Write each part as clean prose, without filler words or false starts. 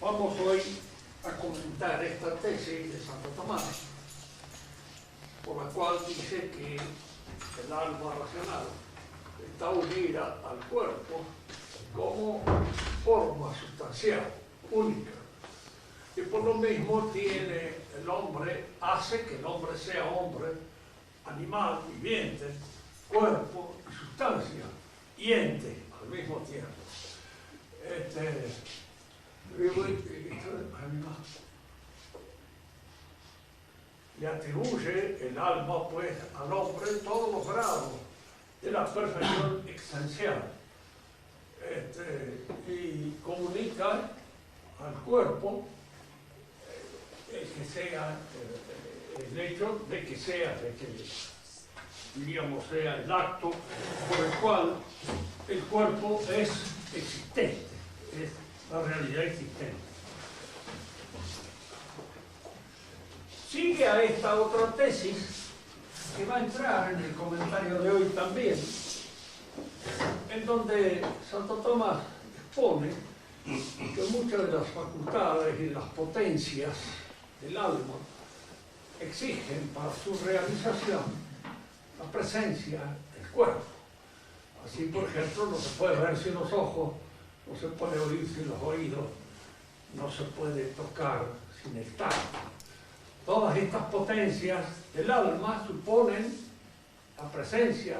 Vamos hoy a comentar esta tesis de Santo Tomás, por la cual dice que el alma racional está unida al cuerpo como forma sustancial, única. Y por lo mismo tiene el hombre, hace que el hombre sea hombre, animal, viviente, cuerpo y sustancia, y ente al mismo tiempo. Le atribuye el alma pues al hombre todos los grados de la perfección existencial, y comunica al cuerpo que sea el hecho de que sea, diríamos, sea el acto por el cual el cuerpo es existente, es la realidad existente. Sigue a esta otra tesis que va a entrar en el comentario de hoy también, en donde Santo Tomás expone que muchas de las facultades y las potencias del alma exigen para su realización la presencia del cuerpo. Así, por ejemplo, no se puede ver sin los ojos, no se puede oír sin los oídos, no se puede tocar sin el tacto. Todas estas potencias del alma suponen la presencia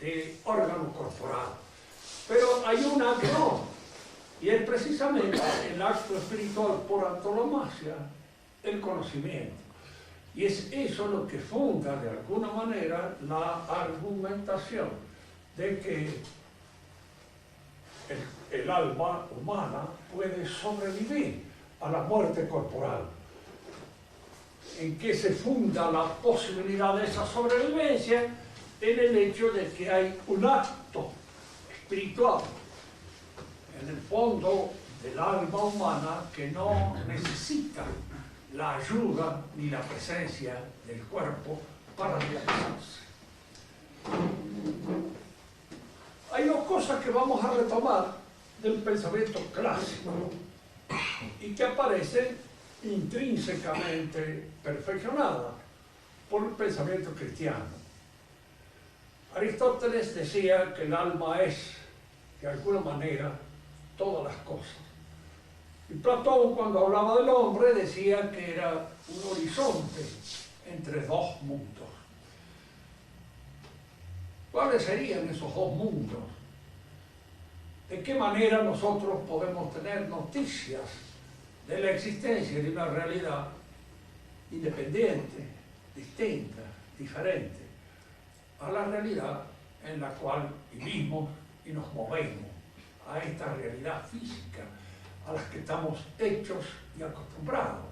de órgano corporal. Pero hay una que no, y es precisamente el acto espiritual por antonomasia, el conocimiento. Y es eso lo que funda de alguna manera la argumentación de que el alma humana puede sobrevivir a la muerte corporal. ¿En qué se funda la posibilidad de esa sobrevivencia? En el hecho de que hay un acto espiritual en el fondo del alma humana que no necesita la ayuda ni la presencia del cuerpo para realizarse. Hay dos cosas que vamos a retomar del pensamiento clásico y que aparecen intrínsecamente perfeccionadas por el pensamiento cristiano. Aristóteles decía que el alma es, de alguna manera, todas las cosas. Y Platón, cuando hablaba del hombre, decía que era un horizonte entre dos mundos. ¿Cuáles serían esos dos mundos? ¿De qué manera nosotros podemos tener noticias de la existencia de una realidad independiente, distinta, diferente a la realidad en la cual vivimos y nos movemos, a esta realidad física a la que estamos hechos y acostumbrados,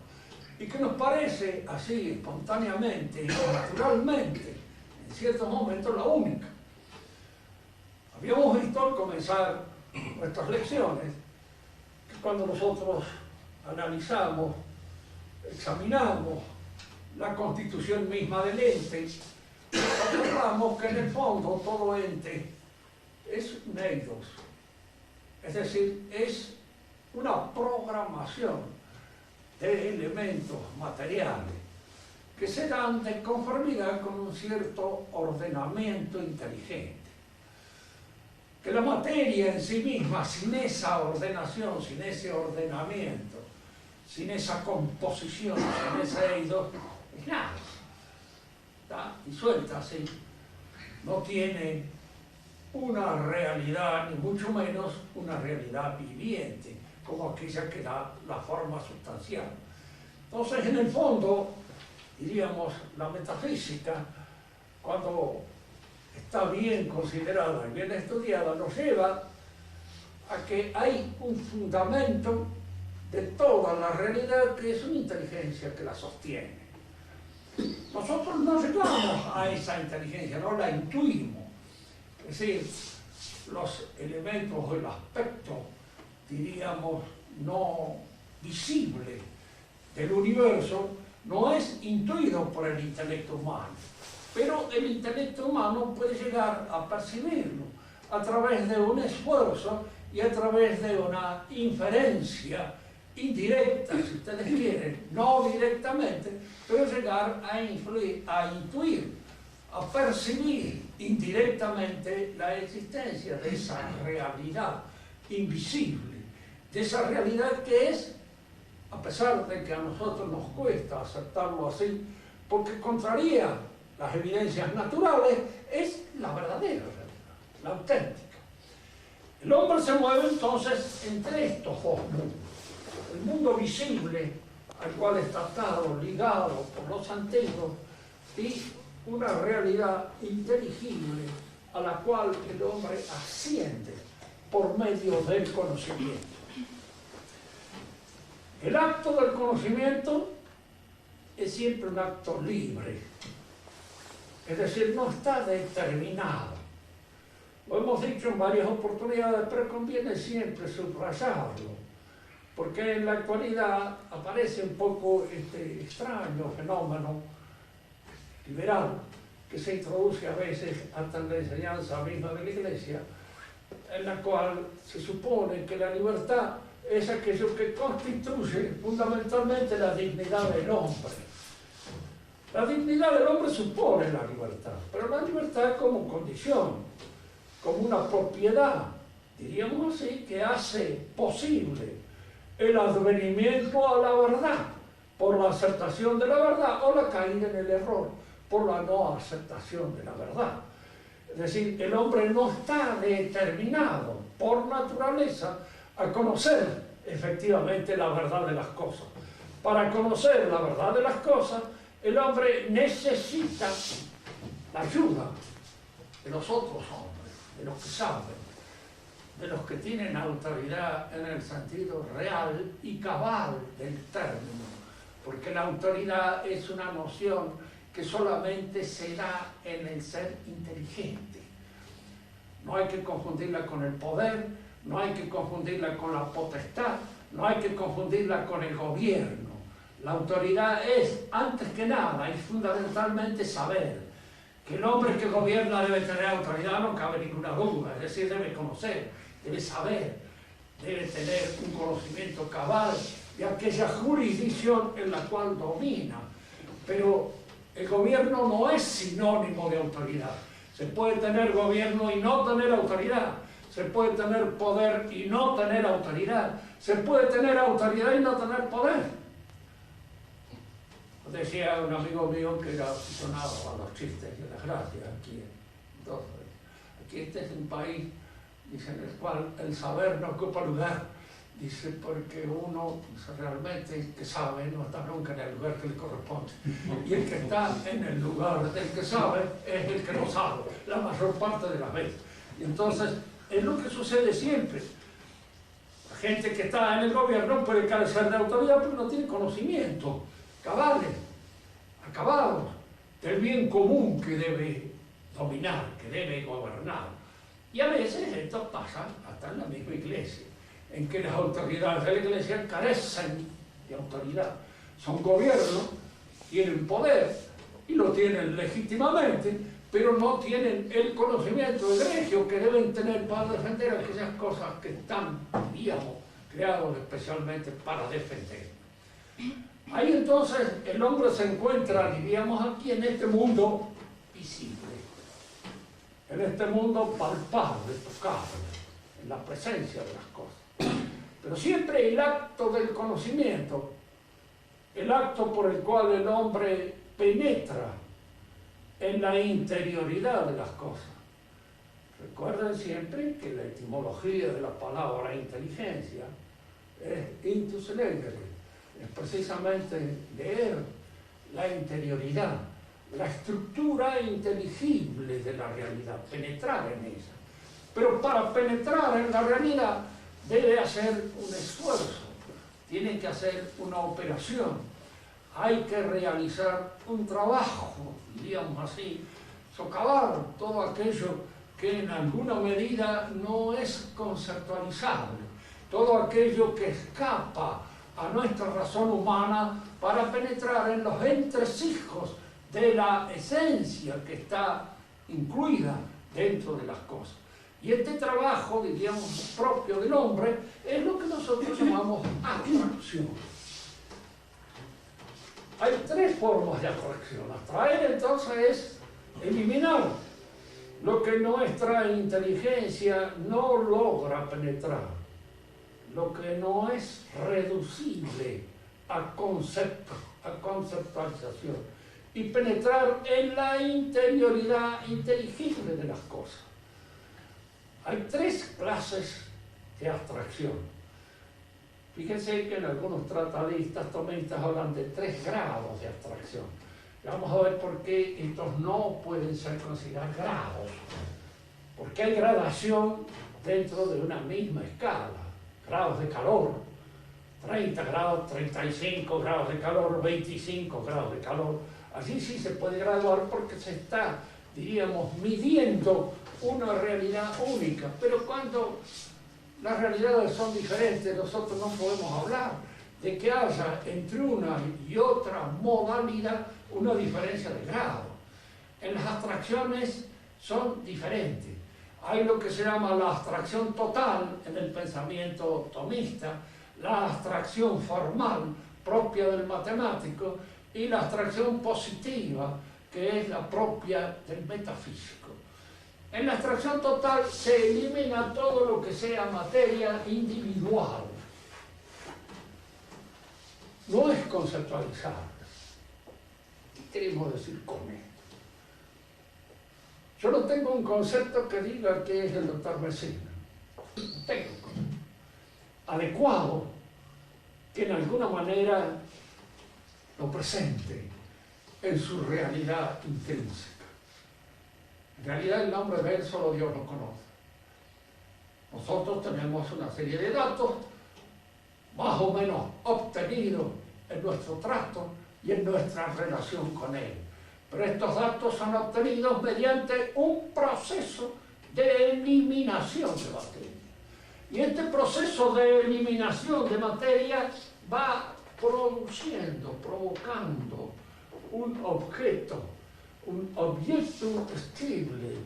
y que nos parece así espontáneamente y naturalmente en ciertos momentos la única? Habíamos visto al comenzar nuestras lecciones que cuando nosotros analizamos, examinamos la constitución misma del ente, observamos que en el fondo todo ente es un eidos, es decir, es una programación de elementos materiales que se dan de conformidad con un cierto ordenamiento inteligente. Que la materia en sí misma, sin esa ordenación, sin ese ordenamiento, sin esa composición, sin ese eidos, es nada. Está disuelta así. No tiene una realidad, ni mucho menos una realidad viviente, como aquella que da la forma sustancial. Entonces, en el fondo, diríamos, la metafísica, cuando está bien considerada y bien estudiada, nos lleva a que hay un fundamento de toda la realidad que es una inteligencia que la sostiene. Nosotros no llegamos a esa inteligencia, no la intuimos. Es decir, los elementos o el aspecto, diríamos, no visible del universo no es intuido por el intelecto humano, pero el intelecto humano puede llegar a percibirlo a través de un esfuerzo y a través de una inferencia indirecta, si ustedes quieren, no directamente, pero llegar a influir, a intuir, a percibir indirectamente la existencia de esa realidad invisible, de esa realidad que es, a pesar de que a nosotros nos cuesta aceptarlo así, porque contraría las evidencias naturales, es la verdadera realidad, la auténtica. El hombre se mueve entonces entre estos dos mundos. El mundo visible, al cual está atado, ligado por los antiguos, y una realidad inteligible a la cual el hombre asciende por medio del conocimiento. El acto del conocimiento es siempre un acto libre, es decir, no está determinado. Lo hemos dicho en varias oportunidades, pero conviene siempre subrayarlo, porque en la actualidad aparece un poco este extraño fenómeno liberal que se introduce a veces hasta en la enseñanza misma de la Iglesia, en la cual se supone que la libertad es aquello que constituye fundamentalmente la dignidad del hombre. La dignidad del hombre supone la libertad, pero la libertad como condición, como una propiedad, diríamos así, que hace posible el advenimiento a la verdad por la aceptación de la verdad o la caída en el error por la no aceptación de la verdad. Es decir, el hombre no está determinado por naturaleza a conocer efectivamente la verdad de las cosas. Para conocer la verdad de las cosas, el hombre necesita la ayuda de los otros hombres, de los que saben, de los que tienen autoridad en el sentido real y cabal del término, porque la autoridad es una noción que solamente se da en el ser inteligente. No hay que confundirla con el poder, no hay que confundirla con la potestad, no hay que confundirla con el gobierno. La autoridad es, antes que nada, y fundamentalmente saber. Que el hombre que gobierna debe tener autoridad, no cabe ninguna duda, es decir, debe conocer, debe saber, debe tener un conocimiento cabal de aquella jurisdicción en la cual domina. Pero el gobierno no es sinónimo de autoridad. Se puede tener gobierno y no tener autoridad. Se puede tener poder y no tener autoridad. Se puede tener autoridad y no tener poder. Decía un amigo mío que era aficionado a los chistes y a las gracias aquí. Entonces, aquí este es un país, dice, en el cual el saber no ocupa lugar. Dice, porque uno realmente que sabe no está nunca en el lugar que le corresponde. Y el que está en el lugar del que sabe es el que no sabe, la mayor parte de las veces. Y entonces, es lo que sucede siempre. La gente que está en el gobierno puede carecer de autoridad porque no tiene conocimiento cabales, acabados, del bien común que debe dominar, que debe gobernar. Y a veces esto pasa hasta en la misma iglesia, en que las autoridades de la iglesia carecen de autoridad. Son gobiernos, tienen poder y lo tienen legítimamente, pero no tienen el conocimiento egregio que deben tener para defender aquellas cosas que están, digamos, creados especialmente para defender. Ahí entonces el hombre se encuentra, diríamos aquí, en este mundo visible, en este mundo palpable, tocable, en la presencia de las cosas. Pero siempre el acto del conocimiento, el acto por el cual el hombre penetra en la interioridad de las cosas. Recuerden siempre que la etimología de la palabra inteligencia es intus legere. Es precisamente leer la interioridad, la estructura inteligible de la realidad, penetrar en ella. Pero para penetrar en la realidad debe hacer un esfuerzo, tiene que hacer una operación, hay que realizar un trabajo, diríamos así, socavar todo aquello que en alguna medida no es conceptualizable, todo aquello que escapa a nuestra razón humana para penetrar en los entresijos de la esencia que está incluida dentro de las cosas. Y este trabajo, diríamos, propio del hombre, es lo que nosotros llamamos abstracción. Hay tres formas de abstracción. Abstraer, entonces, es eliminar lo que nuestra inteligencia no logra penetrar, lo que no es reducible a concepto, a conceptualización, y penetrar en la interioridad inteligible de las cosas. Hay tres clases de abstracción. Fíjense que en algunos tratadistas tomistas hablan de 3 grados de abstracción. Y vamos a ver por qué estos no pueden ser considerados grados. Porque hay gradación dentro de una misma escala. Grados de calor, 30 grados, 35 grados de calor, 25 grados de calor. Así sí se puede graduar porque se está, diríamos, midiendo una realidad única. Pero cuando las realidades son diferentes, nosotros no podemos hablar de que haya entre una y otra modalidad una diferencia de grado. En las abstracciones son diferentes. Hay lo que se llama la abstracción total en el pensamiento tomista, la abstracción formal propia del matemático y la abstracción positiva, que es la propia del metafísico. En la abstracción total se elimina todo lo que sea materia individual. No es conceptualizable. ¿Qué queremos decir con esto? Yo no tengo un concepto que diga que es el doctor Messina. No tengo un concepto adecuado que en alguna manera lo presente en su realidad intrínseca. En realidad el nombre de él solo Dios lo conoce. Nosotros tenemos una serie de datos más o menos obtenidos en nuestro trato y en nuestra relación con él. Pero estos datos son obtenidos mediante un proceso de eliminación de materia. Y este proceso de eliminación de materia va produciendo, provocando un objeto estable,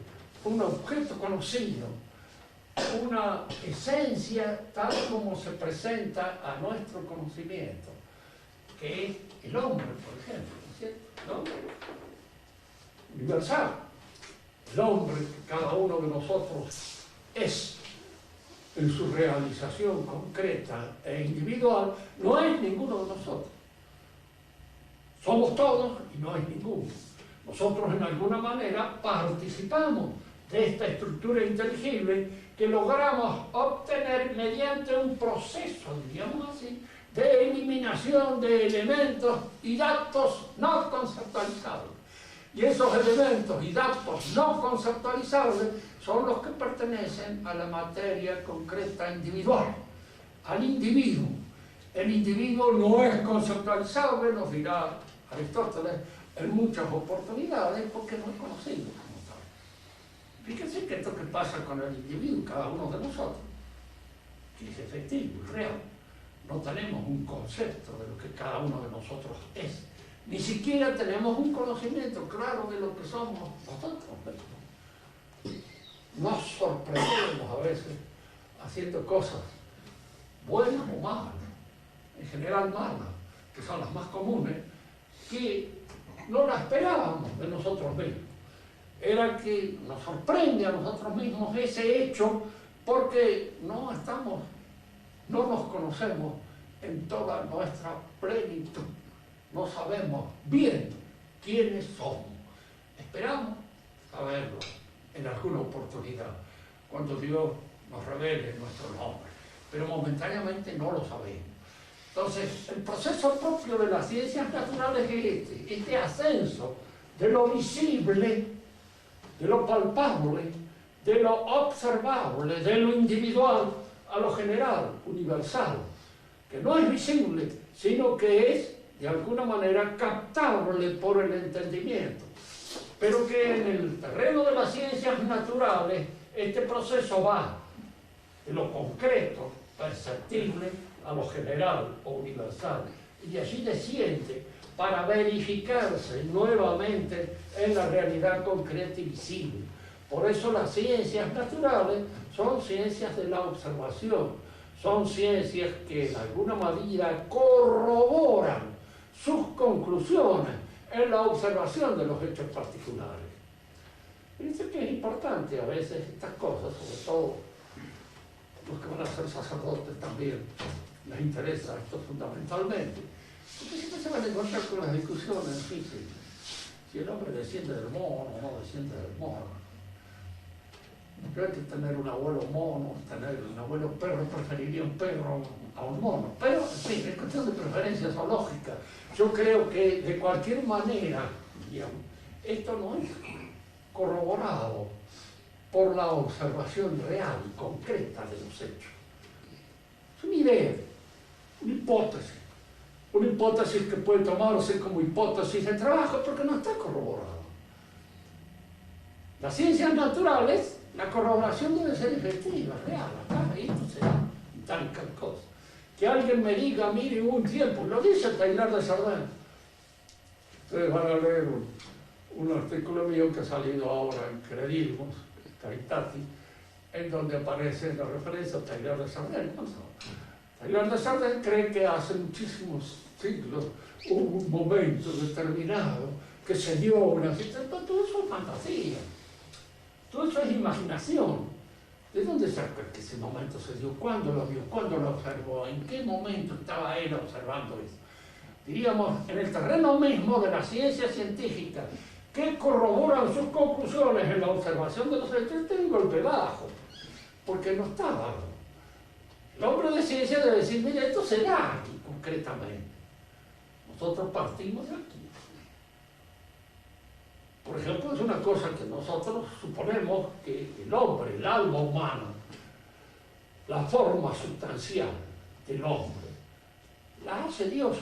un objeto conocido, una esencia tal como se presenta a nuestro conocimiento, que es el hombre, por ejemplo, ¿no es cierto? El hombre universal, el hombre que cada uno de nosotros es en su realización concreta e individual, no es ninguno de nosotros. Somos todos y no es ninguno. Nosotros en alguna manera participamos de esta estructura inteligible que logramos obtener mediante un proceso, diríamos así, de eliminación de elementos y datos no conceptualizables. Y esos elementos y datos no conceptualizables son los que pertenecen a la materia concreta individual, al individuo. El individuo no es conceptualizable, nos dirá Aristóteles, en muchas oportunidades porque no es conocido como tal. Fíjense que esto que pasa con el individuo, cada uno de nosotros, que es efectivo y real, no tenemos un concepto de lo que cada uno de nosotros es. Ni siquiera tenemos un conocimiento claro de lo que somos nosotros mismos. Nos sorprendemos a veces haciendo cosas buenas o malas, en general malas, que son las más comunes, que no las esperábamos de nosotros mismos. Era que nos sorprende a nosotros mismos ese hecho porque no nos conocemos en toda nuestra plenitud. No sabemos bien quiénes somos. Esperamos saberlo en alguna oportunidad, cuando Dios nos revele nuestro nombre, pero momentáneamente no lo sabemos. Entonces, el proceso propio de las ciencias naturales es este ascenso de lo visible, de lo palpable, de lo observable, de lo individual a lo general, universal, que no es visible, sino que es de alguna manera captable por el entendimiento, pero que en el terreno de las ciencias naturales este proceso va de lo concreto, perceptible, a lo general o universal, y allí desciende para verificarse nuevamente en la realidad concreta y visible. Por eso las ciencias naturales son ciencias de la observación, son ciencias que en alguna medida corroboran sus conclusiones en la observación de los hechos particulares. Fíjense que es importante a veces estas cosas, sobre todo los que van a ser sacerdotes también, les interesa esto fundamentalmente, porque siempre se van a encontrar con las discusiones difíciles. Si el hombre desciende del mono o no desciende del mono. Yo hay que tener un abuelo mono, tener un abuelo perro, preferiría un perro a un mono. Pero, en fin, es cuestión de preferencia zoológica. Yo creo que de cualquier manera, digamos, esto no es corroborado por la observación real y concreta de los hechos. Es una idea, una hipótesis que puede tomarse como hipótesis de trabajo porque no está corroborado. Las ciencias naturales, la corroboración debe ser efectiva, real, acá, esto será tal cosa. Que alguien me diga, mire, hubo un tiempo, lo dice Taylor de Chardin. Ustedes van a leer un artículo mío que ha salido ahora en Credilmos, Caritati, en donde aparece la referencia a Taylor de Chardin. Taylor de Chardin cree que hace muchísimos siglos hubo un momento determinado que se dio una situación, todo eso es fantasía. Todo eso es imaginación. ¿De dónde saca que ese momento se dio? ¿Cuándo lo vio? ¿Cuándo lo observó? ¿En qué momento estaba él observando eso? Diríamos, en el terreno mismo de la ciencia científica, que corroboran sus conclusiones en la observación de los hechos, está en golpe bajo, porque no estaba. El hombre de ciencia debe decir, mira, esto será aquí concretamente. Nosotros partimos de aquí. Por ejemplo, es una cosa que nosotros suponemos que el hombre, el alma humana, la forma sustancial del hombre, la hace Dios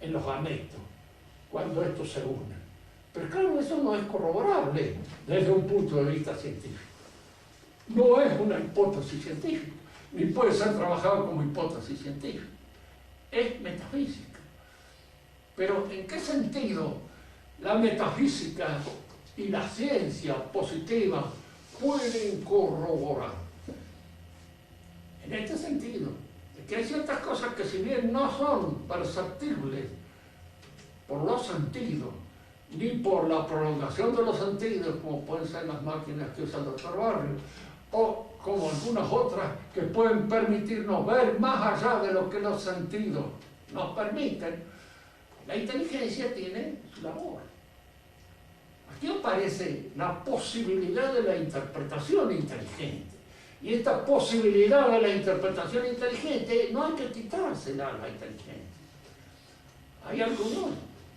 en los gametos, cuando estos se unen. Pero claro, eso no es corroborable desde un punto de vista científico. No es una hipótesis científica, ni puede ser trabajado como hipótesis científica. Es metafísica. Pero ¿en qué sentido la metafísica y la ciencia positiva pueden corroborar? En este sentido, de que hay ciertas cosas que si bien no son perceptibles por los sentidos, ni por la prolongación de los sentidos, como pueden ser las máquinas que usa el doctor Barrio, o como algunas otras que pueden permitirnos ver más allá de lo que los sentidos nos permiten, la inteligencia tiene su labor. Aquí aparece la posibilidad de la interpretación inteligente. Y esta posibilidad de la interpretación inteligente no hay que quitársela a la inteligencia. Hay algunos,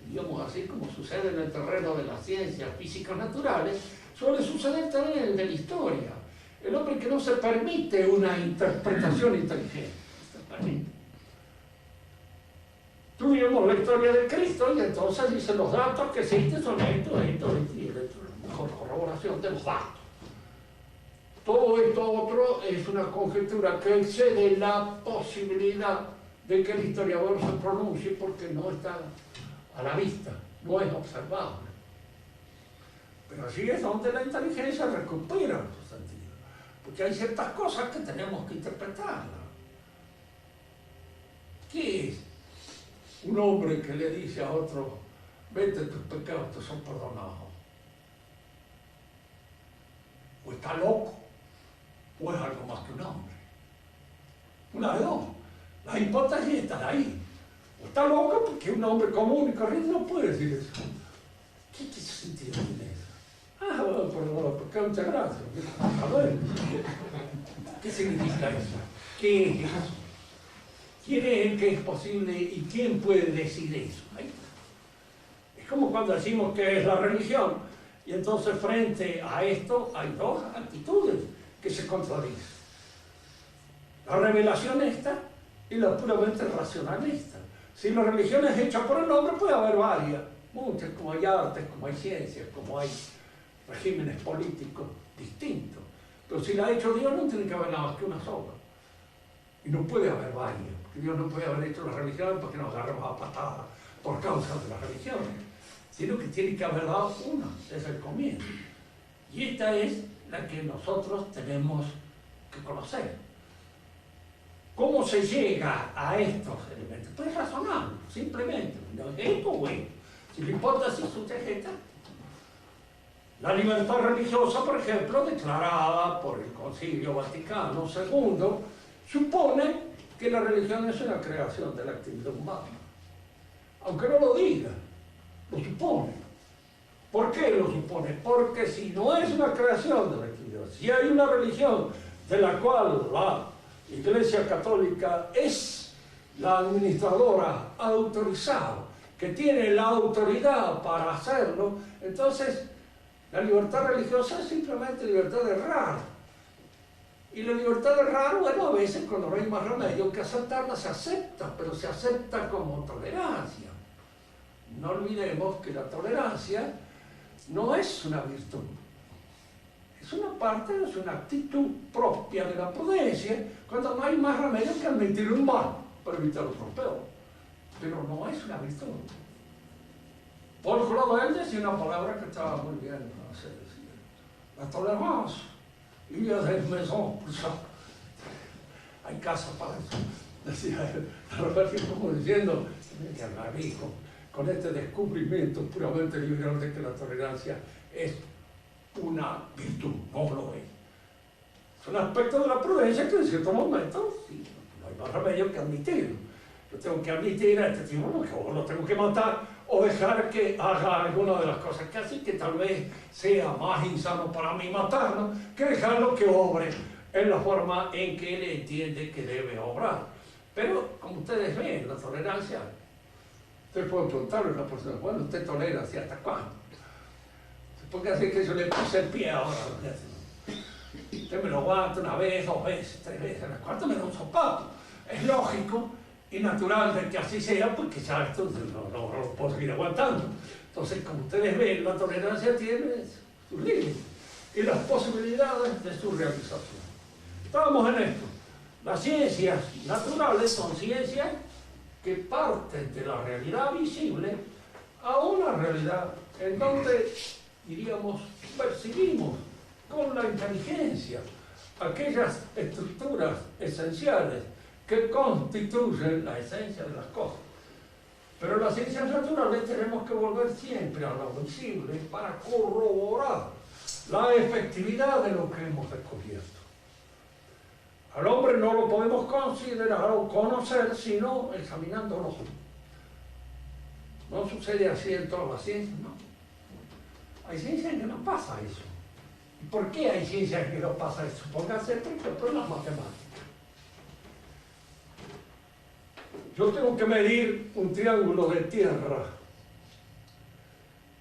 digamos así como sucede en el terreno de las ciencias físicas naturales, suele suceder también en el de la historia. El hombre que no se permite una interpretación inteligente. Se permite. Tuvimos la historia de Cristo y entonces dicen los datos que existen son estos, y la mejor corroboración de los datos. Todo esto otro es una conjetura que excede la posibilidad de que el historiador se pronuncie porque no está a la vista, no es observable. Pero así es donde la inteligencia recupera su sentido, porque hay ciertas cosas que tenemos que interpretarlas. ¿Qué es un hombre que le dice a otro, vete, tus pecados te son perdonados? O está loco, o es algo más que un hombre. Una de dos. La hipótesis está ahí. O está loco porque un hombre común y corriente no puede decir eso. ¿Qué sentido tiene eso? Ah, bueno, perdón, porque muchas gracias. A ver, ¿qué significa eso? ¿Qué es eso? ¿Quién es el que es posible y quién puede decir eso? Ahí está. Es como cuando decimos que es la religión, y entonces frente a esto hay dos actitudes que se contradicen. La revelación esta y la puramente racionalista. Si la religión es hecha por el hombre, puede haber varias, muchas, como hay artes, como hay ciencias, como hay regímenes políticos distintos. Pero si la ha hecho Dios, no tiene que haber nada más que una sola. Y no puede haber varias, porque Dios no puede haber hecho la religión para que nos agarremos a patadas por causa de las religiones, sino que tiene que haber dado una desde el comienzo. Y esta es la que nosotros tenemos que conocer. ¿Cómo se llega a estos elementos? Pues razonando, simplemente. ¿No es esto o esto? Si la hipótesis sujeta, la libertad religiosa, por ejemplo, declarada por el Concilio Vaticano II, supone que la religión es una creación de la actividad humana. Aunque no lo diga, lo supone. ¿Por qué lo supone? Porque si no es una creación de la actividad, si hay una religión de la cual la Iglesia Católica es la administradora autorizada, que tiene la autoridad para hacerlo, entonces la libertad religiosa es simplemente libertad de errar. Y la libertad de errar, bueno, a veces cuando no hay más remedio que aceptarla, se acepta, pero se acepta como tolerancia. No olvidemos que la tolerancia no es una virtud. Es una parte, es una actitud propia de la prudencia, cuando no hay más remedio que admitir un mal para evitar otro peor. Pero no es una virtud. Paul Claudel decía una palabra que estaba muy bien en francés, decía, la tolerancia, il y a des maisons pour ça. Hay casas para eso. Decía él, como diciendo, con este descubrimiento puramente liberal de que la tolerancia es una virtud, no lo es. Es un aspecto de la prudencia que en ciertos momentos sí, no hay más remedio que admitirlo. Yo tengo que admitir a este tipo, o lo tengo que matar, o dejar que haga alguna de las cosas que hace, que tal vez sea más insano para mí matarlo, que dejarlo que obre en la forma en que él entiende que debe obrar. Pero, como ustedes ven, la tolerancia, usted puede preguntarle a una persona, bueno, ¿usted tolera hasta cuándo? Porque hace que yo le puse el pie ahora. Usted me lo aguanta una vez, 2 veces, 3 veces, a la cuarta me da un sopapo. Es lógico y natural de que así sea, porque ya esto no lo puedo seguir aguantando. Entonces, como ustedes ven, la tolerancia tiene sus límites y las posibilidades de su realización. Estábamos en esto. Las ciencias naturales son ciencias que parten de la realidad visible a una realidad en donde, diríamos, percibimos con la inteligencia aquellas estructuras esenciales que constituyen la esencia de las cosas. Pero las ciencias naturales tenemos que volver siempre a lo visible para corroborar la efectividad de lo que hemos descubierto. Al hombre no lo podemos considerar o conocer sino examinándolo. No sucede así en todas las ciencias, ¿no? Hay ciencias en que no pasa eso. ¿Y por qué hay ciencias en que no pasa eso? Pónganse, por ejemplo, en las matemáticas. Yo tengo que medir un triángulo de tierra.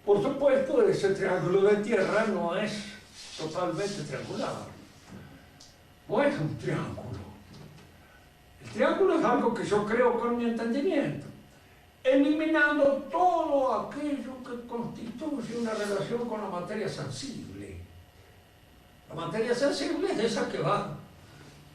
Por supuesto, ese triángulo de tierra no es totalmente triangular. No es un triángulo. El triángulo es algo que yo creo con mi entendimiento, eliminando todo aquello que constituye una relación con la materia sensible. La materia sensible es esa que va,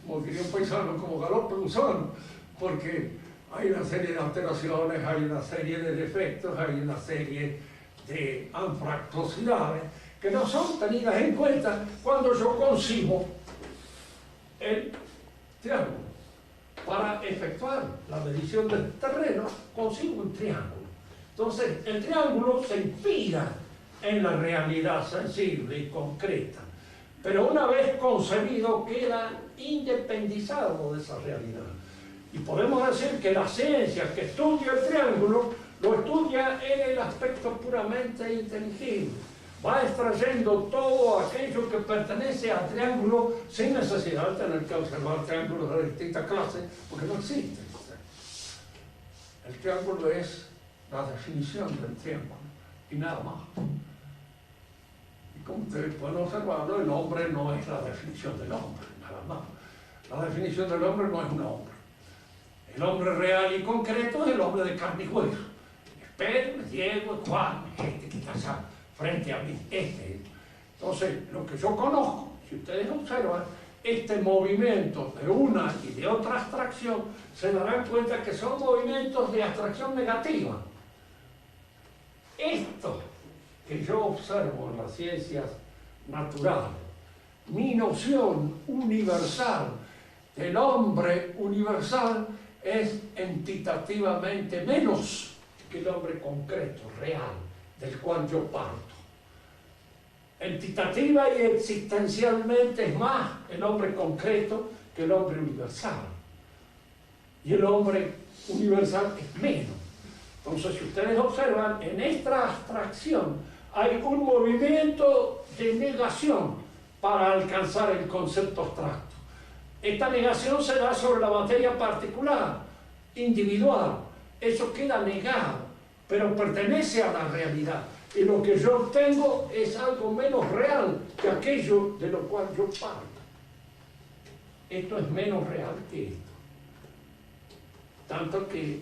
como diría un paisano, como galope un sol, porque hay una serie de alteraciones, hay una serie de defectos, hay una serie de anfractuosidades que no son tenidas en cuenta cuando yo concibo el triángulo. Para efectuar la medición del terreno, consigo un triángulo. Entonces, el triángulo se inspira en la realidad sensible y concreta, pero una vez concebido queda independizado de esa realidad. Y podemos decir que la ciencia que estudia el triángulo lo estudia en el aspecto puramente inteligible. Va extrayendo todo aquello que pertenece al triángulo sin necesidad de tener que observar triángulos de distintas clases, porque no existen. El triángulo es la definición del triángulo y nada más. Y como ustedes pueden observarlo, el hombre no es la definición del hombre, nada más. La definición del hombre no es un hombre. El hombre real y concreto es el hombre de carne y hueso. Es Pedro, es Diego, es Juan, este que está allá frente a mí, Entonces, lo que yo conozco, si ustedes observan, este movimiento de una y de otra abstracción, se darán cuenta que son movimientos de abstracción negativa. Esto que yo observo en las ciencias natural. Mi noción universal del hombre universal es entitativamente menos que el hombre concreto, real, del cual yo parto. Entitativa y existencialmente es más el hombre concreto que el hombre universal. Y el hombre universal es menos. Entonces, si ustedes observan, en esta abstracción hay un movimiento de negación para alcanzar el concepto abstracto. Esta negación se da sobre la materia particular, individual. Eso queda negado, pero pertenece a la realidad. Y lo que yo obtengo es algo menos real que aquello de lo cual yo parto. Esto es menos real que esto. Tanto que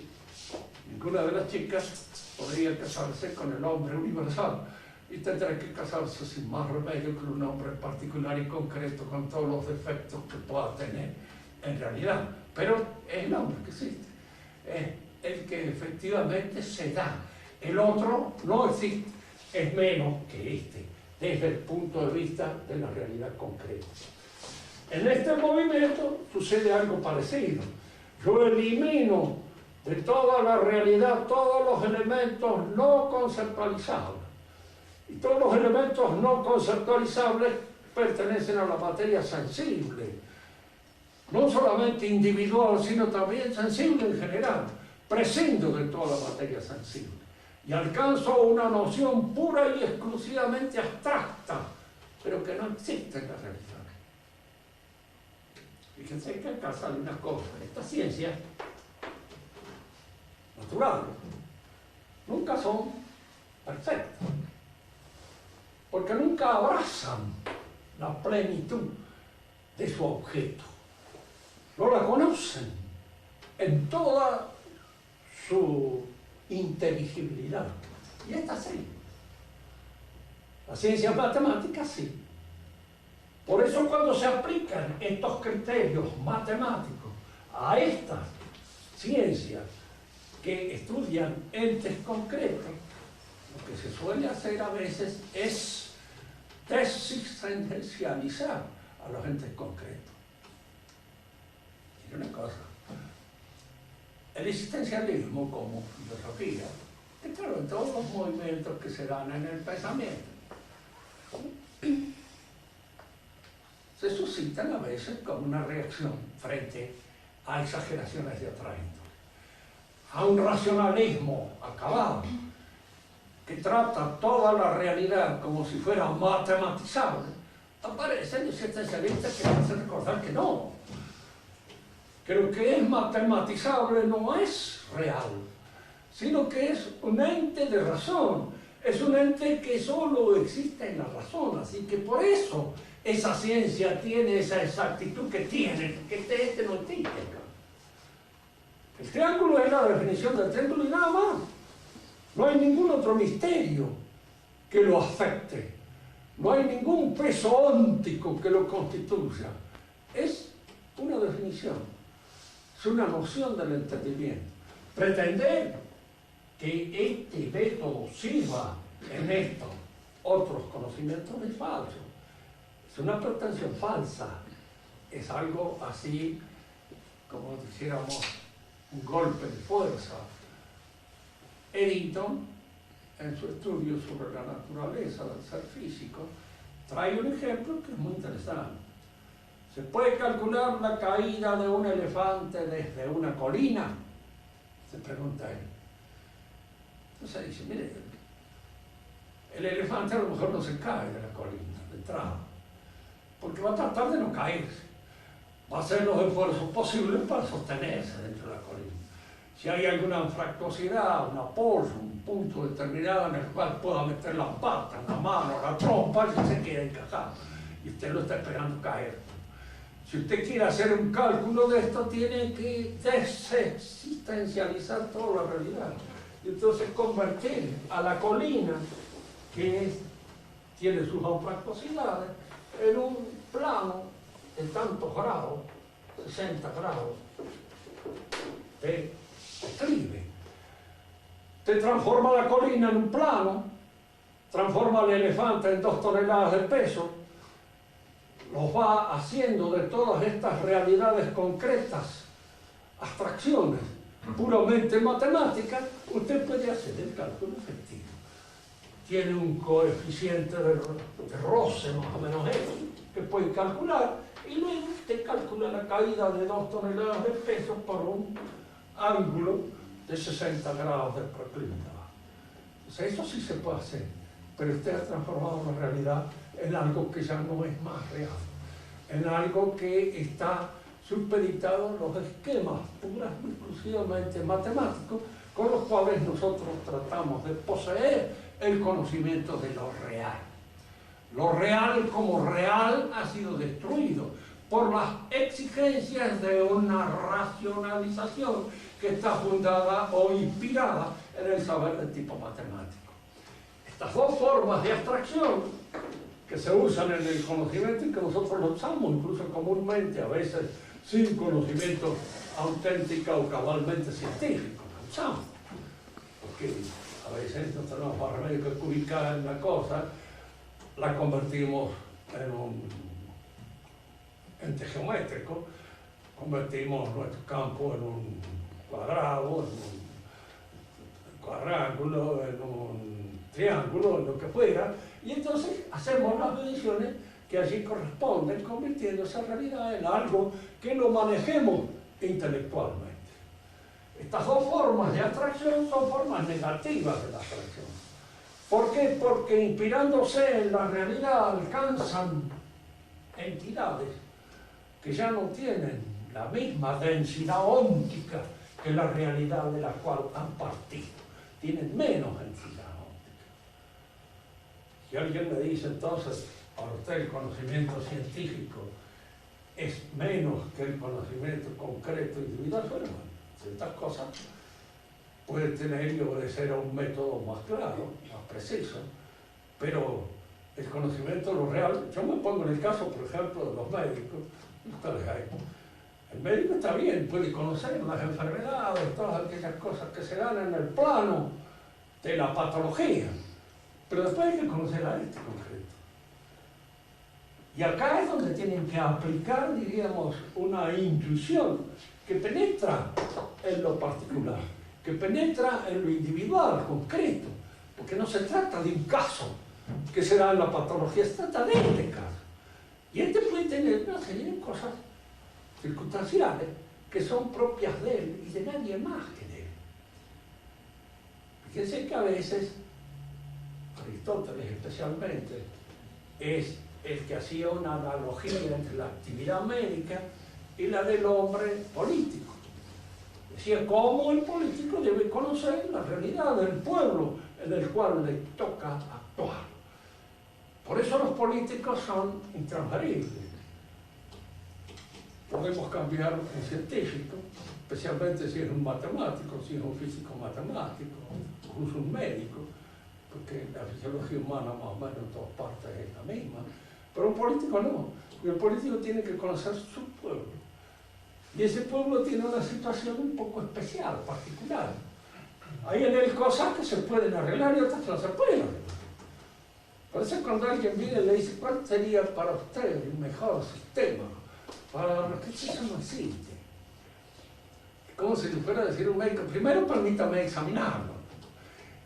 ninguna de las chicas podría casarse con el hombre universal y tendrá que casarse sin más remedio que un hombre particular y concreto con todos los defectos que pueda tener en realidad. Pero es el hombre que existe, es el que efectivamente se da. El otro no existe, es menos que este, desde el punto de vista de la realidad concreta. En este movimiento sucede algo parecido. Yo elimino de toda la realidad todos los elementos no conceptualizables. Y todos los elementos no conceptualizables pertenecen a la materia sensible. No solamente individual, sino también sensible en general. Prescindo de toda la materia sensible. Y alcanzo una noción pura y exclusivamente abstracta, pero que no existe en la realidad. Fíjense que acá sale una cosa. Estas ciencias naturales nunca son perfectas, porque nunca abrazan la plenitud de su objeto. No la conocen en toda su inteligibilidad. Y esta sí. Las ciencias matemáticas sí. Por eso cuando se aplican estos criterios matemáticos a estas ciencias que estudian entes concretos, lo que se suele hacer a veces es desistencializar a los entes concretos. Y una cosa, el existencialismo como filosofía, que claro, en todos los movimientos que se dan en el pensamiento, se suscitan a veces como una reacción frente a exageraciones de otra índole, a un racionalismo acabado, que trata toda la realidad como si fuera matematizable. Aparecen existencialistas que hacen recordar que no, que lo que es matematizable no es real, sino que es un ente de razón, es un ente que solo existe en la razón, así que por eso esa ciencia tiene esa exactitud que tiene, que este no existe. El triángulo es la definición del triángulo y nada más. No hay ningún otro misterio que lo afecte. No hay ningún peso óntico que lo constituya. Es una definición, es una noción del entendimiento. Pretender que este método sirva en estos otros conocimientos es falso. Es una pretensión falsa. Es algo así como dijéramos un golpe de fuerza. Eddington, en su estudio sobre la naturaleza del ser físico, trae un ejemplo que es muy interesante. ¿Se puede calcular la caída de un elefante desde una colina? Se pregunta él. Entonces dice, mire, el elefante a lo mejor no se cae de la colina, de entrada, porque va a tratar de no caerse. Va a hacer los esfuerzos posibles para sostenerse dentro de la colina. Si hay alguna anfractuosidad, un apoyo, un punto determinado en el cual pueda meter la pata, la mano, la trompa, y se queda encajado. Y usted lo está esperando caer. Si usted quiere hacer un cálculo de esto, tiene que desexistencializar toda la realidad. Y entonces convertir a la colina, que tiene sus anfractuosidades, en un plano de tantos grados, 60 grados, de declive. Te transforma la colina en un plano, transforma al elefante en 2 toneladas de peso, los va haciendo de todas estas realidades concretas, abstracciones puramente matemáticas, usted puede hacer el cálculo efectivo. Tiene un coeficiente de roce más o menos X que puede calcular, y luego usted calcula la caída de 2 toneladas de peso por un ángulo de 60 grados de proclividad. Entonces eso sí se puede hacer, pero usted ha transformado la realidad en algo que ya no es más real, en algo que está supeditado a los esquemas puras y exclusivamente matemáticos con los cuales nosotros tratamos de poseer el conocimiento de lo real. Lo real como real ha sido destruido por las exigencias de una racionalización que está fundada o inspirada en el saber de tipo matemático. Estas dos formas de abstracción que se usan en el conocimiento y que nosotros lo usamos incluso comúnmente, a veces sin conocimiento auténtico o cabalmente científico, lo usamos, porque a veces no tenemos más remedio que ubicar en la cosa, la convertimos en un ente geométrico, convertimos nuestro campo en un cuadrado, en un cuadrángulo, en un triángulo, en lo que fuera, y entonces hacemos las mediciones que allí corresponden, convirtiendo esa realidad en algo que lo manejemos intelectualmente. Estas dos formas de abstracción son formas negativas de la abstracción. ¿Por qué? Porque inspirándose en la realidad alcanzan entidades que ya no tienen la misma densidad óptica que la realidad de la cual han partido. Tienen menos densidad óptica. Si alguien me dice entonces, para usted el conocimiento científico es menos que el conocimiento concreto individual, bueno, ciertas cosas puede tener y obedecer a un método más claro, más preciso, pero el conocimiento de lo real, yo me pongo en el caso, por ejemplo, de los médicos, el médico está bien, puede conocer las enfermedades, todas aquellas cosas que se dan en el plano de la patología, pero después hay que conocer a este concreto. Y acá es donde tienen que aplicar, diríamos, una intuición que penetra en lo particular, que penetra en lo individual, concreto, porque no se trata de un caso que se da en la patología, se trata de este caso. Y este puede tener una serie de cosas circunstanciales que son propias de él y de nadie más que de él. Fíjense que a veces, Aristóteles especialmente, es el que hacía una analogía entre la actividad médica y la del hombre político. Decía cómo el político debe conocer la realidad del pueblo en el cual le toca actuar. Por eso los políticos son intransferibles. Podemos cambiar un científico, especialmente si es un matemático, si es un físico matemático, incluso un médico, porque la fisiología humana más o menos en todas partes es la misma. Pero un político no, porque el político tiene que conocer su pueblo. Y ese pueblo tiene una situación un poco especial, particular. Hay en él cosas que se pueden arreglar y otras que no se pueden arreglar. Por eso cuando alguien viene y le dice, ¿cuál sería para usted el mejor sistema? Para lo que eso no existe. Es como si le fuera a decir a un médico, primero permítame examinarlo.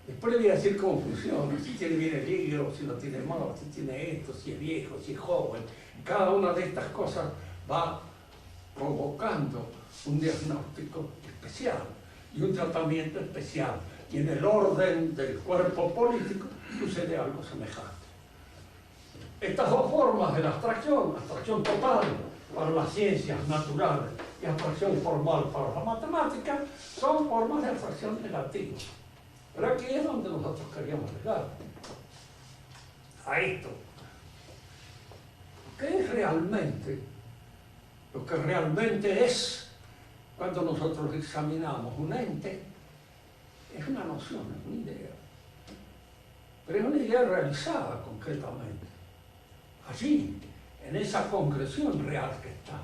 Después le voy a decir cómo funciona, si tiene bien el hígado, si lo tiene mal, si tiene esto, si es viejo, si es joven. Cada una de estas cosas va provocando un diagnóstico especial y un tratamiento especial. Y en el orden del cuerpo político sucede algo semejante. Estas dos formas de la abstracción total para las ciencias naturales y abstracción formal para la matemática, son formas de abstracción negativa. Pero aquí es donde nosotros queríamos llegar a esto. ¿Qué es realmente? Lo que realmente es, cuando nosotros examinamos un ente, es una noción, es una idea. Pero es una idea realizada concretamente. Allí, en esa concreción real que está.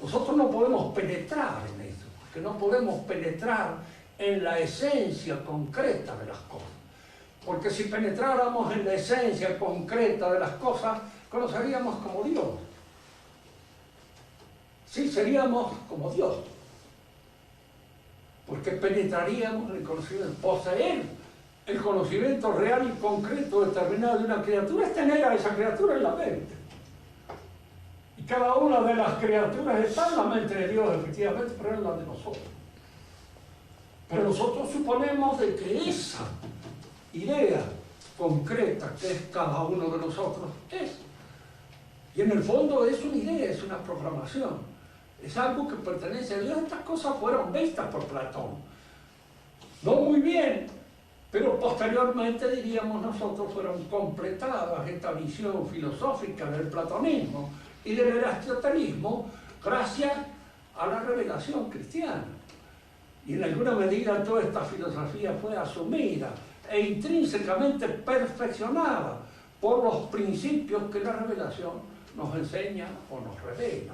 Nosotros no podemos penetrar en eso, porque no podemos penetrar en la esencia concreta de las cosas. Porque si penetráramos en la esencia concreta de las cosas, conoceríamos como Dios. Sí, seríamos como Dios. Porque penetraríamos en el conocimiento. Poseer el conocimiento real y concreto determinado de una criatura es tener a esa criatura en la mente. Y cada una de las criaturas está en la mente de Dios, efectivamente, pero es la de nosotros. Pero nosotros suponemos de que esa idea concreta que es cada uno de nosotros es. Y en el fondo es una idea, es una programación. Es algo que pertenece a Dios. Estas cosas fueron vistas por Platón. No muy bien, pero posteriormente, diríamos nosotros, fueron completadas esta visión filosófica del platonismo y del aristotelismo gracias a la revelación cristiana. Y en alguna medida toda esta filosofía fue asumida e intrínsecamente perfeccionada por los principios que la revelación nos enseña o nos revela.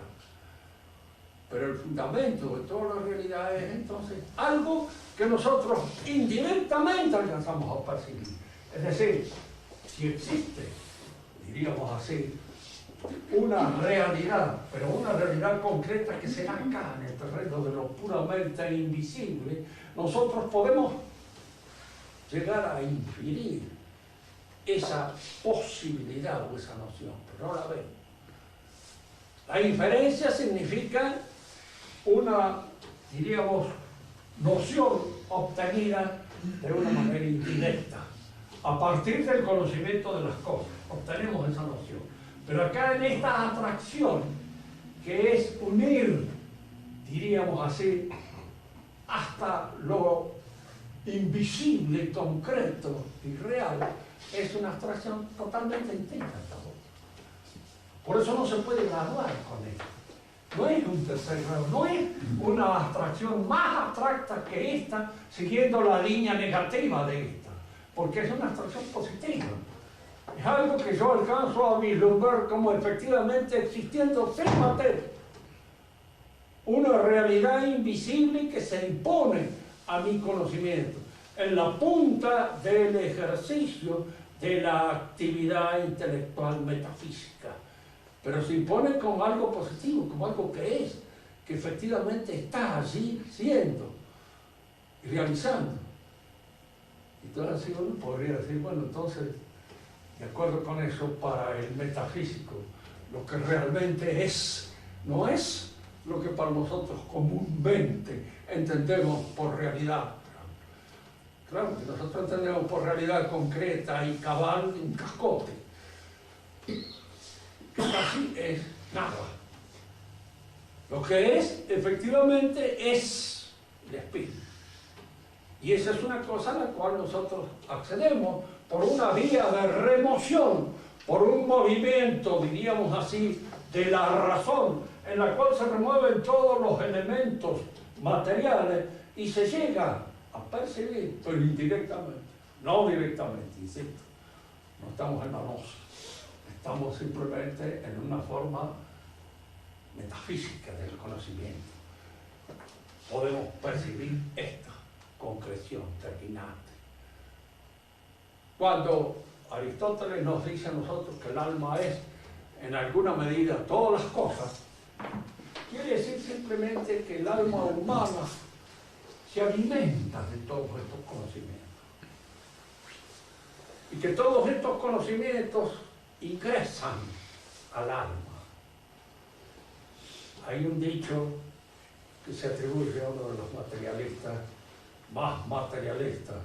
Pero el fundamento de toda la realidad es entonces algo que nosotros indirectamente alcanzamos a percibir. Es decir, si existe, diríamos así, una realidad, pero una realidad concreta que se da acá en el terreno de lo puramente invisible, nosotros podemos llegar a inferir esa posibilidad o esa noción, pero no la vemos. La inferencia significa una, diríamos, noción obtenida de una manera indirecta, a partir del conocimiento de las cosas, obtenemos esa noción. Pero acá en esta atracción, que es unir, diríamos así, hasta lo invisible, concreto y real, es una abstracción totalmente distinta a esta otra. Por eso no se puede graduar con esto. No es un tercer grado, no es una abstracción más abstracta que esta, siguiendo la línea negativa de esta, porque es una abstracción positiva. Es algo que yo alcanzo a vislumbrar como efectivamente existiendo sin materia. Una realidad invisible que se impone a mi conocimiento, en la punta del ejercicio de la actividad intelectual metafísica. Pero se impone como algo positivo, como algo que es, que efectivamente está allí siendo y realizando. Entonces uno podría decir, bueno, entonces, de acuerdo con eso, para el metafísico, lo que realmente es, no es lo que para nosotros comúnmente entendemos por realidad. Claro, que nosotros entendemos por realidad concreta y cabal un cascote. Así es nada. Lo que es, efectivamente, es el espíritu. Y esa es una cosa a la cual nosotros accedemos por una vía de remoción, por un movimiento, diríamos así, de la razón, en la cual se remueven todos los elementos materiales y se llega a percibir, pero indirectamente, no directamente, insisto. No estamos en la noción. Estamos simplemente en una forma metafísica del conocimiento. Podemos percibir esta concreción terminante. Cuando Aristóteles nos dice a nosotros que el alma es, en alguna medida, todas las cosas, quiere decir simplemente que el alma humana se alimenta de todos estos conocimientos. Y que todos estos conocimientos ingresan al alma. Hay un dicho que se atribuye a uno de los materialistas más materialistas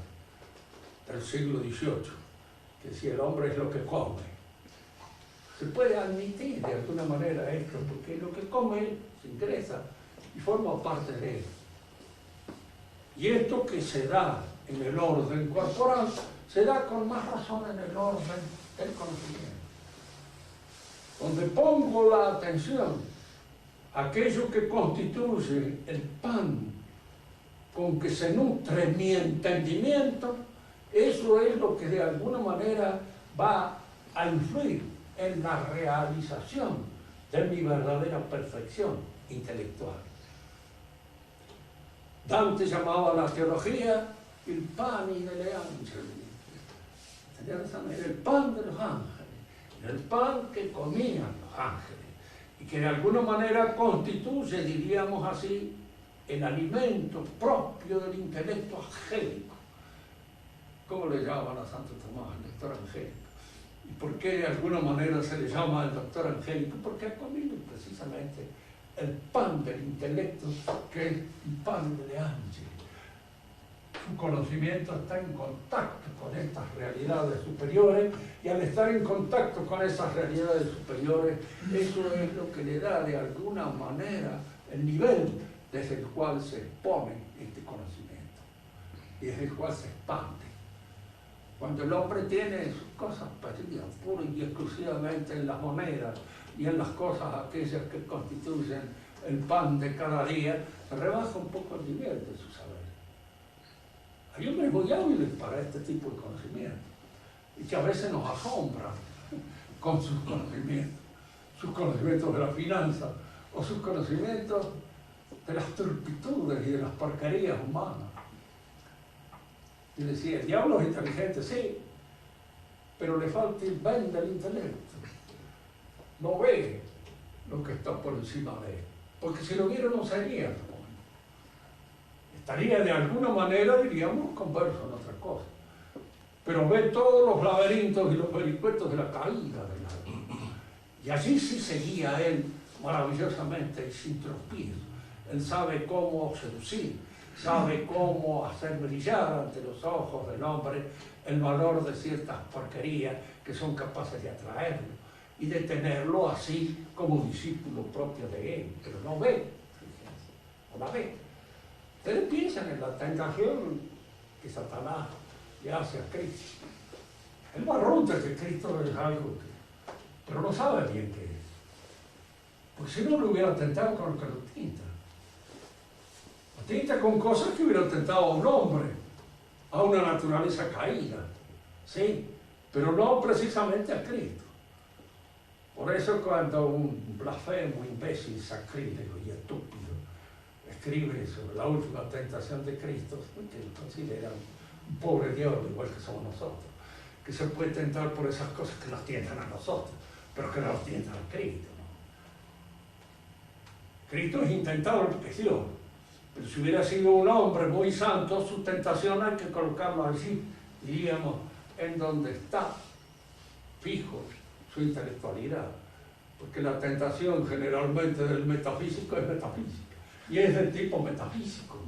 del siglo XVIII, que si el hombre es lo que come. Se puede admitir de alguna manera esto, porque lo que come se ingresa y forma parte de él. Y esto que se da en el orden corporal, se da con más razón en el orden del conocimiento. Donde pongo la atención, aquello que constituye el pan con que se nutre mi entendimiento, eso es lo que de alguna manera va a influir en la realización de mi verdadera perfección intelectual. Dante llamaba a la teología il pane delle angeli, el pan de los ángeles. el pan que comían los ángeles, y que de alguna manera constituye, diríamos así, el alimento propio del intelecto angélico. ¿Cómo le llaman a Santo Tomás, el doctor angélico? ¿Y por qué de alguna manera se le llama el doctor angélico? Porque ha comido precisamente el pan del intelecto, que es el pan de ángel. Su conocimiento está en contacto con estas realidades superiores, y al estar en contacto con esas realidades superiores, eso es lo que le da de alguna manera el nivel desde el cual se expone este conocimiento y desde el cual se expande. Cuando el hombre tiene sus cosas perdidas pura y exclusivamente en las monedas y en las cosas aquellas que constituyen el pan de cada día, se rebaja un poco el nivel de su saber. Hay hombres muy hábiles para este tipo de conocimiento y que a veces nos asombran con sus conocimientos de la finanza o sus conocimientos de las turpitudes y de las porquerías humanas. Y decía, el diablo es inteligente, sí, pero le falta el ven del intelecto. No ve lo que está por encima de él, porque si lo viera no sería como él. Estaría de alguna manera, diríamos, converso en otra cosa. Pero ve todos los laberintos y los vericuetos de la caída del alma. Y allí sí seguía él maravillosamente y sin tropiezo. Él sabe cómo seducir, sabe cómo hacer brillar ante los ojos del hombre el valor de ciertas porquerías que son capaces de atraerlo y de tenerlo así como discípulo propio de él, pero no ve, no la ve. Ustedes piensan en la tentación que Satanás le hace a Cristo. Él barrunta que Cristo es algo pero no sabe bien qué es. Porque si no lo hubiera tentado con lo que lo tinta. Lo tinta con cosas que hubiera tentado a un hombre, a una naturaleza caída, sí, pero no precisamente a Cristo. Por eso cuando un blasfemo, imbécil, sacrílego y estúpido escribe sobre la última tentación de Cristo, que él considera un pobre diablo igual que somos nosotros, que se puede tentar por esas cosas que nos tientan a nosotros, pero que no nos tientan a Cristo, ¿no? Cristo es intentado porque es Dios, pero si hubiera sido un hombre muy santo, su tentación hay que colocarlo así, diríamos, en donde está fijo su intelectualidad, porque la tentación generalmente del metafísico es metafísica, y es del tipo metafísico.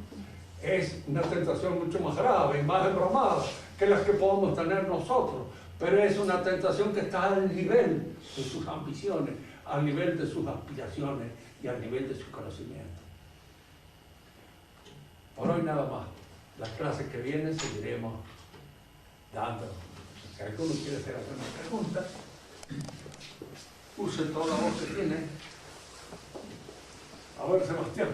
Es una tentación mucho más grave y más embromada que las que podemos tener nosotros, pero es una tentación que está al nivel de sus ambiciones, al nivel de sus aspiraciones y al nivel de su conocimiento. Por hoy nada más. La clase que viene seguiremos dando. Si alguno quiere hacer alguna pregunta, use toda la voz que tiene. A ver, Sebastián.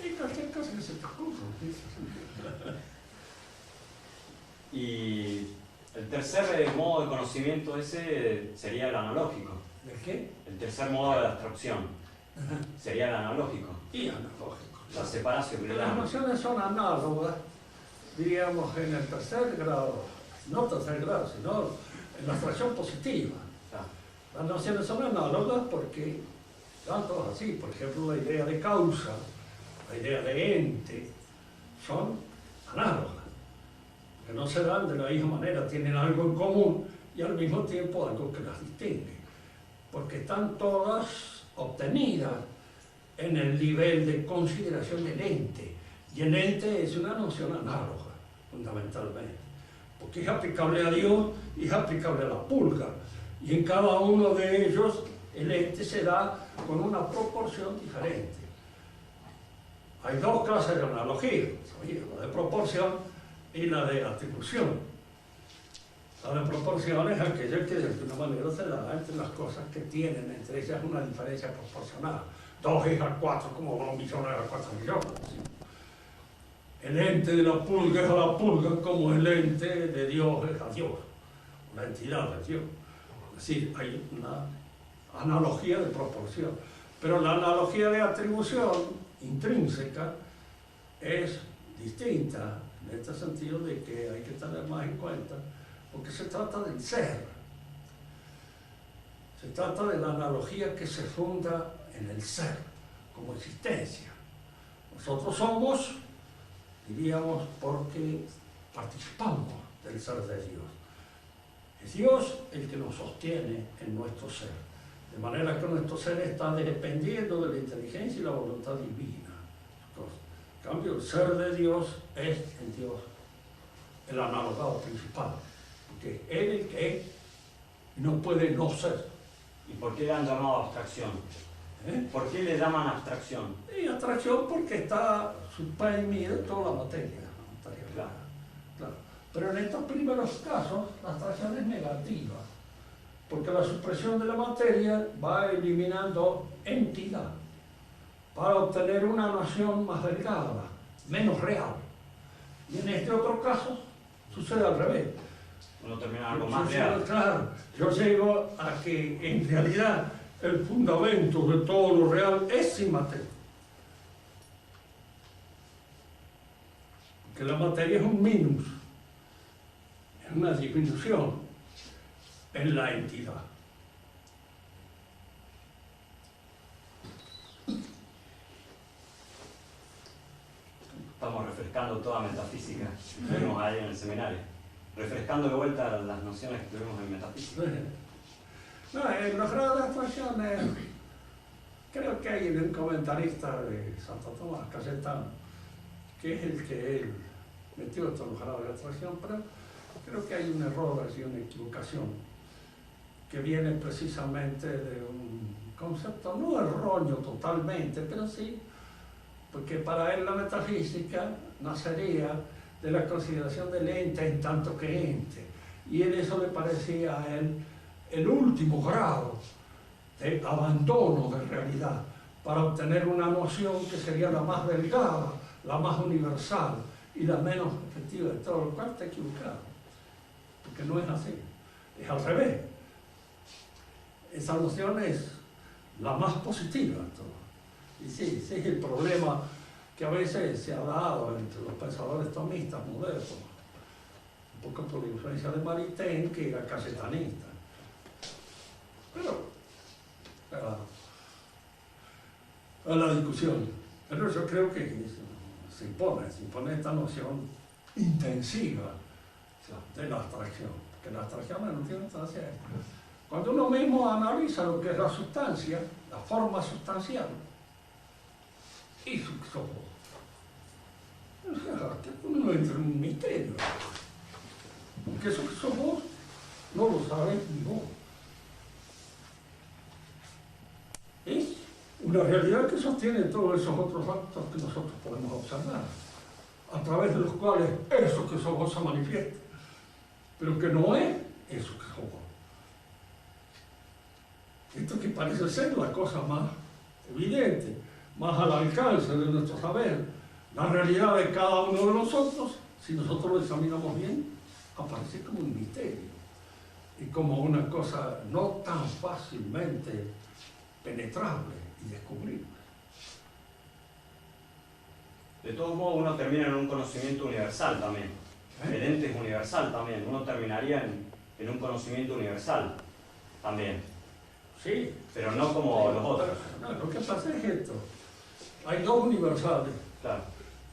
Y cualquier cosa que se te ocurra. Y el tercer modo de conocimiento ese sería el analógico. ¿De qué? El tercer modo de abstracción sería el analógico. Y analógico. La separación. Las nociones son análogas, diríamos, en el tercer grado, no tercer grado, sino en la abstracción positiva. Las nociones son análogas porque son todas así. Por ejemplo, la idea de causa, la idea de ente, son análogas, que no se dan de la misma manera, tienen algo en común y al mismo tiempo algo que las distingue, porque están todas obtenidas en el nivel de consideración del ente, y el ente es una noción análoga, fundamentalmente, porque es aplicable a Dios y es aplicable a la pulga, y en cada uno de ellos el ente se da con una proporción diferente. Hay dos clases de analogía, la de proporción y la de atribución. La de proporción es aquella que de alguna manera se da entre las cosas que tienen entre ellas una diferencia proporcional. 2 es a 4 como 2 millones a 4 millones. ¿Sí? El ente de la pulga es a la pulga como el ente de Dios es a Dios, una entidad de Dios. Es decir, hay una analogía de proporción. Pero la analogía de atribución intrínseca es distinta, en este sentido de que hay que tener más en cuenta, porque se trata del ser. Se trata de la analogía que se funda en el ser, como existencia. Nosotros somos, diríamos, porque participamos del ser de Dios. Es Dios el que nos sostiene en nuestro ser, de manera que nuestro ser está dependiendo de la inteligencia y la voluntad divina. Entonces, en cambio, el ser de Dios es el Dios, el analogado principal, porque es Él el que es y no puede no ser. ¿Y por qué le han llamado abstracción? ¿Por qué le llaman abstracción? Y abstracción porque está suprimida toda la materia. Claro. Claro. Pero en estos primeros casos, la abstracción es negativa, porque la supresión de la materia va eliminando entidad para obtener una noción más delgada, menos real. Y en este otro caso, sucede al revés. Uno termina algo más real. Claro, yo llego a que en realidad el fundamento de todo lo real es sin materia. Porque la materia es un minus, es una disminución en la entidad. Estamos refrescando toda metafísica que tuvimos ahí en el seminario. Refrescando de vuelta las nociones que tuvimos en metafísica. No, en los grados de abstracción, creo que hay un comentarista de Santo Tomás, Cayetano, que es el que él metió estos los grados de abstracción, pero creo que hay un error, hay una equivocación, que viene precisamente de un concepto no erróneo totalmente, pero sí, porque para él la metafísica nacería de la consideración del ente en tanto que ente, y en eso le parecía a él el último grado de abandono de realidad para obtener una noción que sería la más delgada, la más universal y la menos efectiva de todo, lo cual está equivocado, porque no es así, es al revés. Esa noción es la más positiva de todo. Y sí, ese es el problema que a veces se ha dado entre los pensadores tomistas modernos, un poco por la influencia de Maritain, que era cayetanista. Pero a la discusión. Pero yo creo que se impone esta noción intensiva de la abstracción, que la abstracción en última instancia es. Cuando uno mismo analiza lo que es la sustancia, la forma sustancial, y su somos. O sea, uno entra en un misterio. Porque eso que somos no lo sabes ni vos. Es una realidad que sostiene todos esos otros actos que nosotros podemos observar, a través de los cuales eso que somos se manifiesta, pero que no es eso que somos. Esto que parece ser la cosa más evidente, más al alcance de nuestro saber, la realidad de cada uno de nosotros, si nosotros lo examinamos bien, aparece como un misterio y como una cosa no tan fácilmente penetrable y descubrible. De todos modos, uno termina en un conocimiento universal también. El ente es universal también. Uno terminaría en un conocimiento universal también. Sí. Pero no como los otros. No, lo que pasa es esto. Hay dos universales. Claro.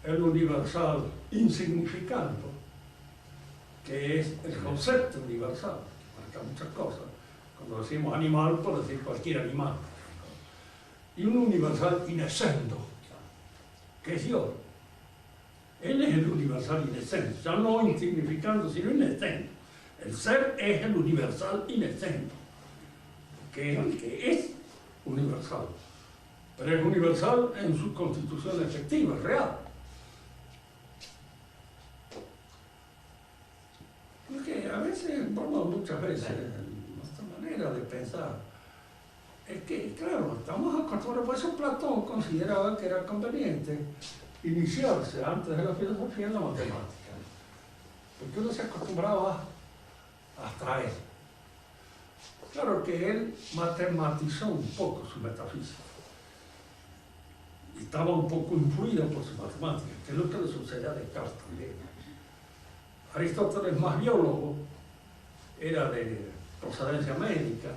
El universal insignificante, que es el concepto universal, que marca muchas cosas. Cuando decimos animal, por decir cualquier animal. Y un universal inescendo, que es Dios. Él es el universal inescendo, ya no insignificando, sino inescendo. El ser es el universal inescendo, que es el que es universal. Pero es universal en su constitución efectiva, real. Porque a veces, bueno, muchas veces, nuestra manera de pensar es que, claro, estamos acostumbrados, por eso Platón consideraba que era conveniente iniciarse antes de la filosofía en la matemática, porque uno se acostumbraba a abstraer. Claro que él matematizó un poco su metafísica, y estaba un poco influido por su matemática, que es lo que le sucede a Descartes también. Aristóteles, más biólogo, era de procedencia médica,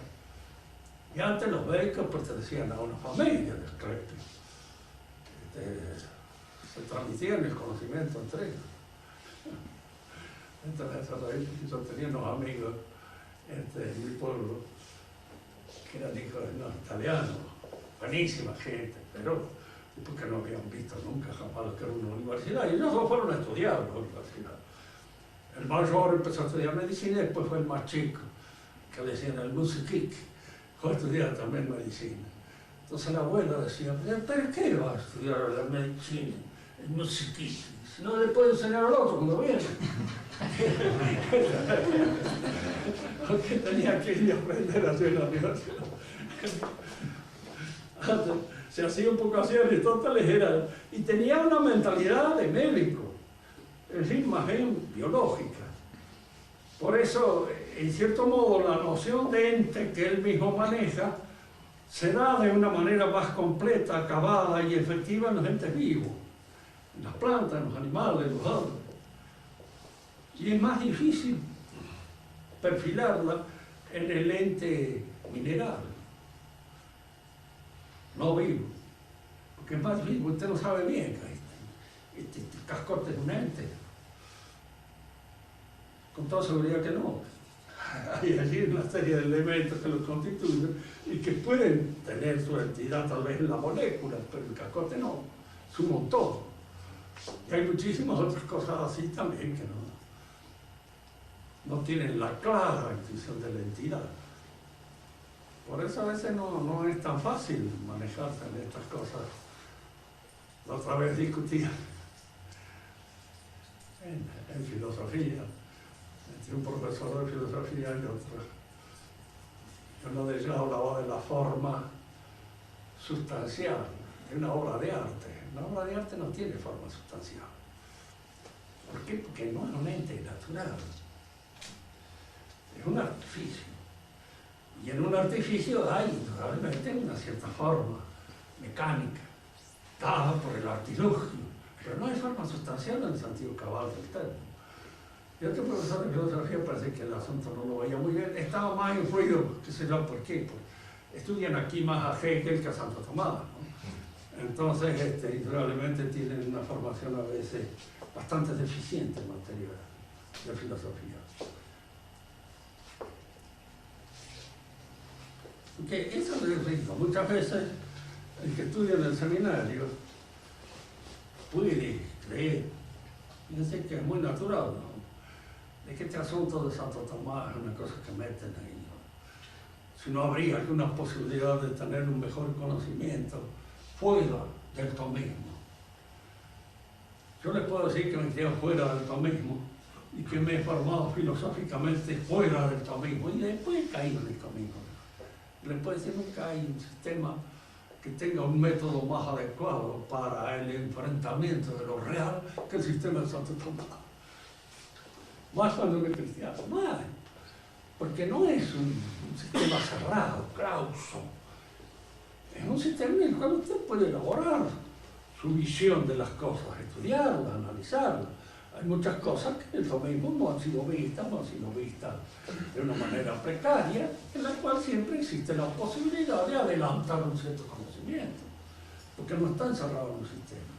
y antes los médicos pertenecían a una familia de escépticos. Se transmitían el conocimiento entre ellos. Entonces, yo tenía unos amigos en mi pueblo que eran hijos de unos italianos, buenísima gente, pero porque no habían visto nunca jamás lo que era una universidad, y ellos no fueron a estudiar la universidad. El mayor empezó a estudiar medicina y después fue el más chico, que le decían el musiquic, fue a estudiar también medicina. Entonces la abuela decía, ¿pero qué va a estudiar la medicina? El musiquic. Si no le puede enseñar al otro cuando viene. Porque tenía que ir a aprender a hacer la universidad. Se hacía un poco así, Aristóteles era, y tenía una mentalidad de médico, es decir, más bien biológica. Por eso, en cierto modo, la noción de ente que él mismo maneja se da de una manera más completa, acabada y efectiva en los entes vivos, en las plantas, en los animales, en los árboles. Y es más difícil perfilarla en el ente mineral, no vivo, porque es más vivo, usted no sabe bien que este cascote es un ente. Con toda seguridad que no. Hay allí una serie de elementos que los constituyen y que pueden tener su entidad tal vez en la molécula, pero el cascote no, es un montón. Y hay muchísimas otras cosas así también que no tienen la clara intuición de la entidad. Por eso a veces no es tan fácil manejarse en estas cosas. La otra vez discutía en filosofía, entre un profesor de filosofía y otro. Uno de ellos hablaba de la forma sustancial de una obra de arte. Una obra de arte no tiene forma sustancial. ¿Por qué? Porque no es un ente natural. Es un artificio. Y en un artificio hay realmente una cierta forma mecánica, dada por el artilugio, pero no hay forma sustancial en el sentido cabal del término. Y otro profesor de filosofía parece que el asunto no lo veía muy bien, estaba más influido, qué sé yo por qué, estudian aquí más a Hegel que a Santo Tomás, ¿no? Entonces, indudablemente tienen una formación a veces bastante deficiente en materia de filosofía. Porque eso es rico. Muchas veces el que estudia en el seminario puede creer, fíjense que es muy natural, ¿no? De que este asunto de Santo Tomás es una cosa que meten ahí, ¿no? Si no habría alguna posibilidad de tener un mejor conocimiento fuera del tomismo. Yo les puedo decir que me crié fuera del tomismo y que me he formado filosóficamente fuera del tomismo y después he caído en el tomismo. Les puedo decir, nunca hay un sistema que tenga un método más adecuado para el enfrentamiento de lo real que el sistema de Santo Tomás. Más cuando uno es cristiano, no hay. Porque no es un sistema cerrado, clauso. Es un sistema en el cual usted puede elaborar su visión de las cosas, estudiarlas, analizarlas. Hay muchas cosas que en el tomismo no han sido vistas de una manera precaria, en la cual siempre existe la posibilidad de adelantar un cierto conocimiento, porque no está encerrado en un sistema.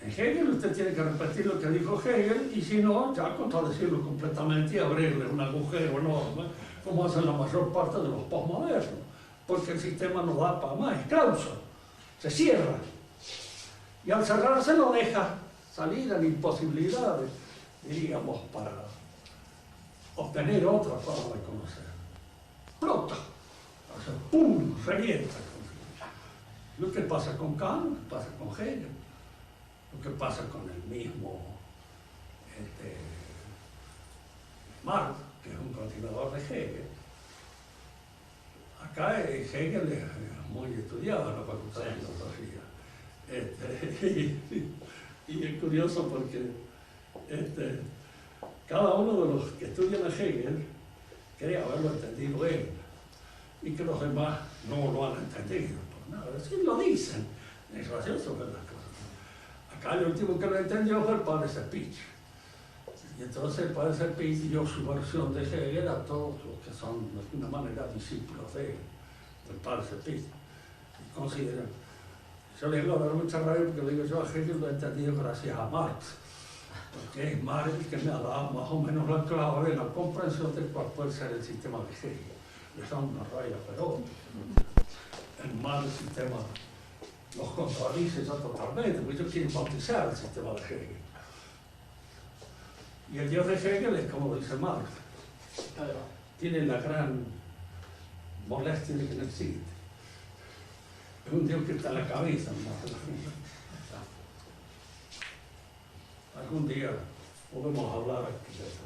En Hegel usted tiene que repetir lo que dijo Hegel, y si no, ya contradecirlo completamente y abrirle un agujero enorme, como hacen la mayor parte de los postmodernos, porque el sistema no da para más, es clauso, se cierra, y al cerrarse no deja salida ni posibilidades, diríamos, para obtener otra forma de conocer. Explota, o sea, ¡pum!, revienta. Lo que pasa con Kant, lo que pasa con Hegel, lo que pasa con el mismo Marx, que es un continuador de Hegel. Acá Hegel es muy estudiado en la Facultad de Filosofía. Y es curioso porque cada uno de los que estudian a Hegel cree haberlo entendido él, y que los demás no lo han entendido por nada. Sí lo dicen, es gracioso ver las cosas. Acá el último que lo entendió fue el padre Sepich. Y entonces el padre Serpiti dio su versión de Hegel a todos los que son de alguna manera discípulos del padre Serpiti. Y consideran. Yo le digo, ahora mucha rabia porque le digo, yo a Hegel lo he entendido gracias a Marx. Porque es Marx el que me ha dado más o menos la clave de la comprensión de cuál puede ser el sistema de Hegel. Le da una raya, pero el mal sistema los contradice ya totalmente, porque ellos quieren bautizar el sistema de Hegel. Y el Dios de Hegel es como dice Marx, tiene la gran molestia de que no existe. Es un Dios que está en la cabeza, ¿no? Algún día podemos hablar aquí de eso.